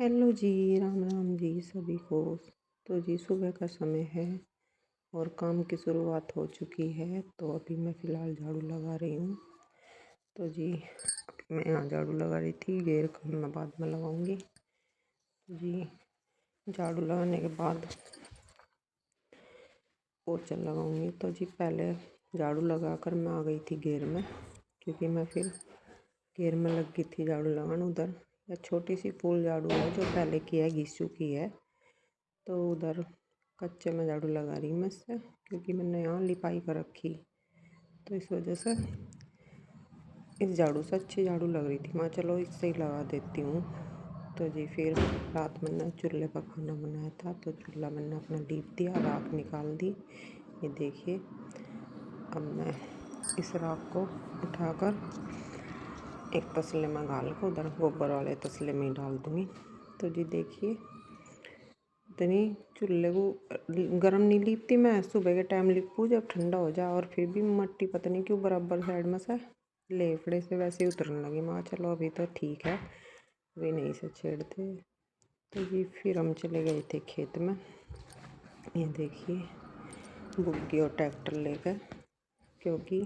Hello जी, राम राम जी सभी को। तो जी सुबह का समय है और काम की शुरुआत हो चुकी है। तो अभी मैं फ़िलहाल झाड़ू लगा रही हूँ। तो जी अभी मैं यहाँ झाड़ू लगा रही थी, घेर कर मैं बाद में लगाऊंगी। तो जी झाड़ू लगाने के बाद पोछा लगाऊंगी। तो जी पहले झाड़ू लगा कर मैं आ गई थी घेर में, क्योंकि मैं फिर घेर में लग गई थी झाड़ू लगाने। उधर या छोटी सी फूल झाड़ू है जो पहले की है, घिसू की है। तो उधर कच्चे में झाड़ू लगा रही मैं इससे, क्योंकि मैंने यहाँ लिपाई कर रखी, तो इस वजह से इस झाड़ू से अच्छी झाड़ू लग रही थी। मैं चलो इससे ही लगा देती हूँ। तो जी फिर रात मैंने चूल्हे पर खाना बनाया था, तो चूल्हा मैंने अपना लीप दिया, राख निकाल दी। ये देखिए, अब मैं इस राख को उठाकर एक तसले में घाल कर उधर गोबर वाले तसले में ही डाल दूँगी। तो जी देखिए, इतनी चूल्हे को गर्म नहीं लीपती मैं, सुबह के टाइम लीपू जब ठंडा हो जाए। और फिर भी मट्टी पता नहीं क्यों बराबर साइड में से लेफड़े से वैसे ही उतरने लगी। मैं चलो अभी तो ठीक है, वे नहीं से छेड़ते। तो जी फिर हम चले गए थे खेत में। ये देखिए बुग्गी और ट्रैक्टर लेकर, क्योंकि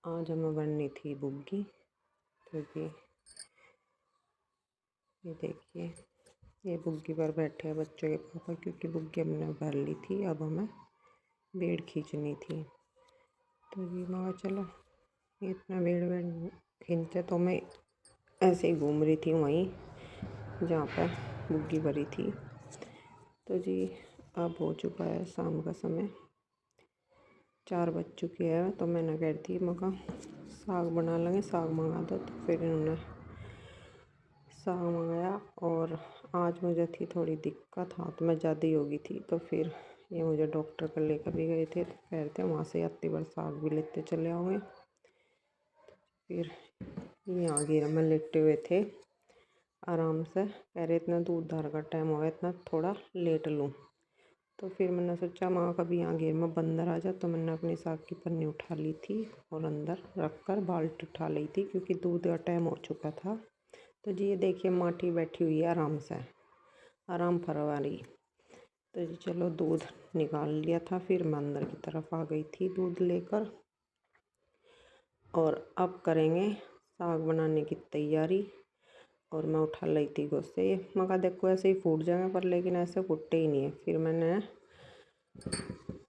आज हमें बननी थी बुग्गी। तो जी ये देखिए, ये बुग्गी पर बैठे हैं बच्चों के पापा, क्योंकि बुग्गी हमने भर ली थी, अब हमें बेड़ खींचनी थी। तो जी मैं चलो इतना बेड़ खींचे। तो मैं ऐसे ही घूम रही थी वहीं जहाँ पर बुग्गी भरी थी। तो जी अब हो चुका है शाम का समय, 4 बज चुके हैं। तो मैंने कह रही थी मका साग बना लेंगे, साग मंगा दो। तो फिर इन्होंने साग मंगाया। और आज मुझे थी थोड़ी दिक्कत, हाथ में ज़्यादा ही होगी थी। तो फिर ये मुझे डॉक्टर को लेकर भी गए थे। तो कह रहे थे वहाँ से आती बार साग भी लेते चले आओगे। फिर यहाँ घेर में लेटे हुए थे आराम से, कह रहे इतना दूध धार का टाइम हो गया, इतना थोड़ा लेट लूँ। तो फिर मैंने सोचा माँ कभी यहाँ घेर में बंदर आ जाए। तो मैंने अपनी साग की पन्नी उठा ली थी और अंदर रख कर बाल्टी उठा ली थी, क्योंकि दूध का टाइम हो चुका था। तो जी ये देखिए माठी बैठी हुई है आराम से, आराम फरवा रही। तो जी चलो दूध निकाल लिया था। फिर मैं अंदर की तरफ आ गई थी दूध लेकर, और अब करेंगे साग बनाने की तैयारी। और मैं उठा ली थी गुस्से, ये मगर देखो ऐसे ही फूट जाएंगे, पर लेकिन ऐसे फूटते ही नहीं है। फिर मैंने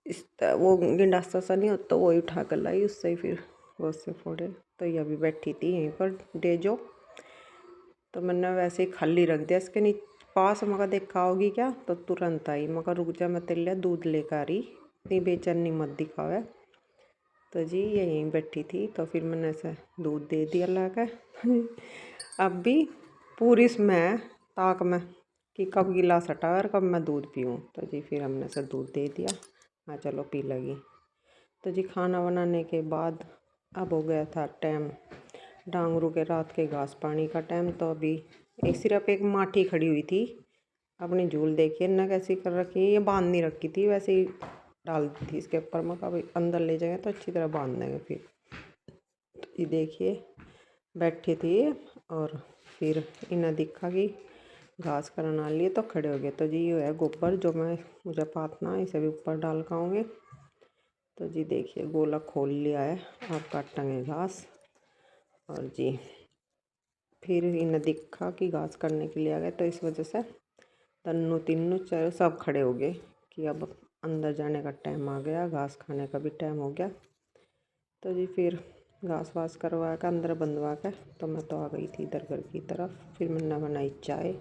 इस वो गिंडासा सा नहीं होता, वही उठा कर लाई, उससे ही फिर गुस्से फोड़े। तो ये अभी बैठी थी यहीं पर डेजो। तो मैंने वैसे ही खाली रख दिया इसके पास। मगर देखा होगी क्या, तो तुरंत आई। मगर रुक जा, मैं तेरे लिए दूध लेकर आ रही, इतनी बेचैनी मत दिखावे। तो जी ये यहीं बैठी थी। तो फिर मैंने ऐसे दूध दे दिया लाकर अब भी पूरी मैं ताक में कि कब गिलास हटा और कब मैं दूध पीऊँ। तो जी फिर हमने से दूध दे दिया, हाँ चलो पी लगी। तो जी खाना बनाने के बाद अब हो गया था टाइम डांगरू के रात के घास पानी का टाइम। तो अभी एक सिर्फ एक माठी खड़ी हुई थी, अपनी झूल देखिए ना कैसी कर रखी है। ये बांध नहीं रखी थी, वैसे ही डाल दी थी इसके ऊपर। मैं कभी अंदर ले जाएंगे तो अच्छी तरह बांध देंगे फिर। तो ये देखिए बैठी थी, और फिर इन्हें दिखा कि घास करना लिए तो खड़े हो गए। तो जी ये है गोबर जो मैं मुझे पातना, इसे भी ऊपर डाल खाऊँगे। तो जी देखिए गोला खोल लिया है, अब काटेंगे घास। और जी फिर इन्हें दिखा कि घास करने के लिए आ गए, तो इस वजह से तन्नू तिन्नू चारों सब खड़े हो गए कि अब अंदर जाने का टाइम आ गया, घास खाने का भी टाइम हो गया। तो जी फिर घास वास करवा कर अंदर बंधवा कर तो मैं तो आ गई थी इधर घर की तरफ। फिर मैंने बनाई चाय,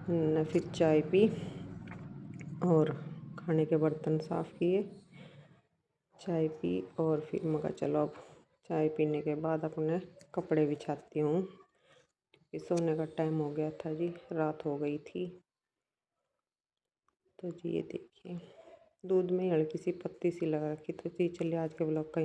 मैंने फिर चाय पी और खाने के बर्तन साफ़ किए, चाय पी। और फिर मैं कहा चलो अब चाय पीने के बाद अपने कपड़े बिछाती हूँ, क्योंकि सोने का टाइम हो गया था जी, रात हो गई थी। तो जी ये देखिए दूध में हल्की सी पत्ती सी लगा रखी। तो जी चलिए आज के ब्लॉग का